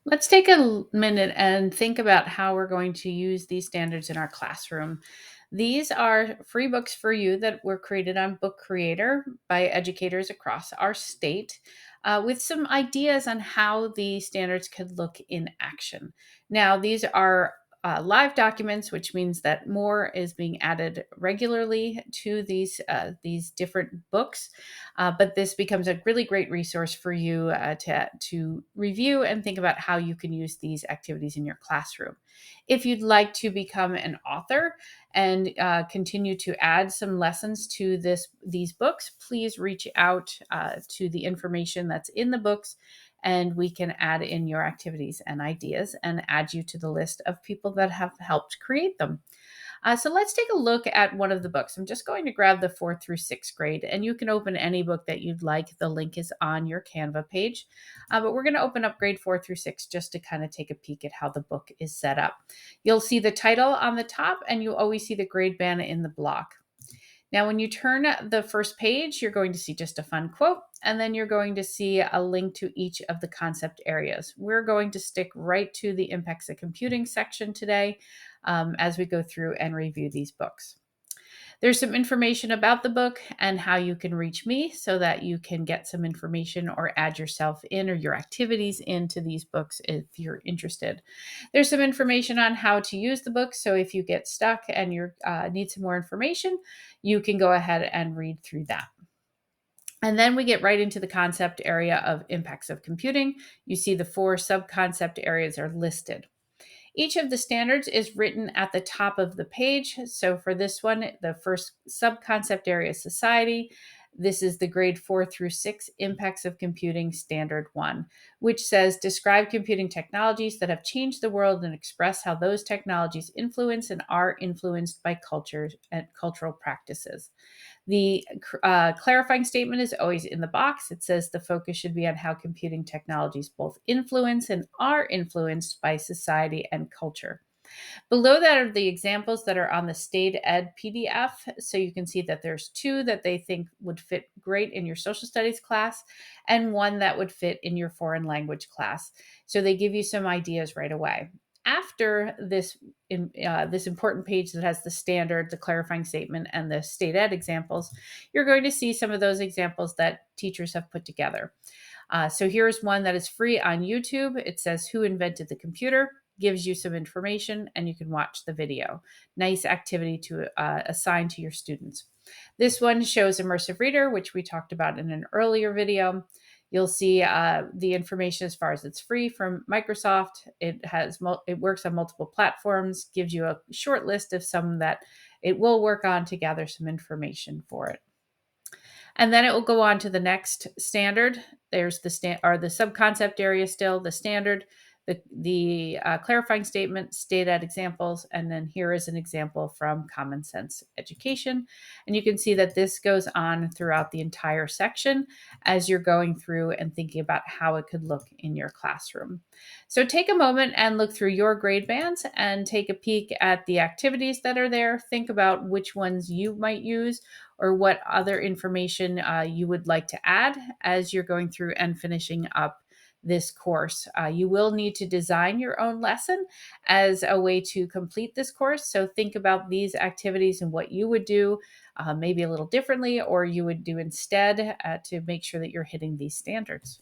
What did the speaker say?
Let's take a minute and think about how we're going to use these standards in our classroom. These are free books for you that were created on Book Creator by educators across our state, with some ideas on how the standards could look in action. Now, these are live documents, which means that more is being added regularly to these different books. But this becomes a really great resource for you to review and think about how you can use these activities in your classroom. If you'd like to become an author and continue to add some lessons to these books, please reach out to the information that's in the books, and we can add in your activities and ideas and add you to the list of people that have helped create them. So let's take a look at one of the books. I'm just going to grab the fourth through sixth grade, and you can open any book that you'd like. The link is on your Canva page. But we're going to open up grade 4 through 6 just to kind of take a peek at how the book is set up. You'll see the title on the top, and you always see the grade band in the block. Now, when you turn the first page, you're going to see just a fun quote, and then you're going to see a link to each of the concept areas. We're going to stick right to the impacts of computing section today as we go through and review these books. There's some information about the book and how you can reach me so that you can get some information or add yourself in or your activities into these books if you're interested. There's some information on how to use the book. So if you get stuck and you need some more information, you can go ahead and read through that. And then we get right into the concept area of impacts of computing. You see the 4 sub-concept areas are listed. Each of the standards is written at the top of the page. So for this one, the first sub-concept area is society. This is the grade 4 through 6 impacts of computing standard 1, which says describe computing technologies that have changed the world and express how those technologies influence and are influenced by cultures and cultural practices. The clarifying statement is always in the box. It says the focus should be on how computing technologies both influence and are influenced by society and culture. Below that are the examples that are on the State Ed PDF. So you can see that there's 2 that they think would fit great in your social studies class and 1 that would fit in your foreign language class. So they give you some ideas right away. After this important page that has the standard, the clarifying statement, and the state ed examples, you're going to see some of those examples that teachers have put together. So here's one that is free on YouTube. It says, "Who invented the computer?" Gives you some information, and you can watch the video. Nice activity to assign to your students. This one shows immersive reader, which we talked about in an earlier video. You'll see the information as far as it's free from Microsoft. It works on multiple platforms. Gives you a short list of some that it will work on to gather some information for it. And then it will go on to the next standard. There's the subconcept area still, the standard, the clarifying statement, state ed examples, and then here is an example from Common Sense Education. And you can see that this goes on throughout the entire section as you're going through and thinking about how it could look in your classroom. So take a moment and look through your grade bands and take a peek at the activities that are there. Think about which ones you might use or what other information you would like to add as you're going through and finishing up this course. You will need to design your own lesson as a way to complete this course. So think about these activities and what you would do maybe a little differently or you would do instead to make sure that you're hitting these standards.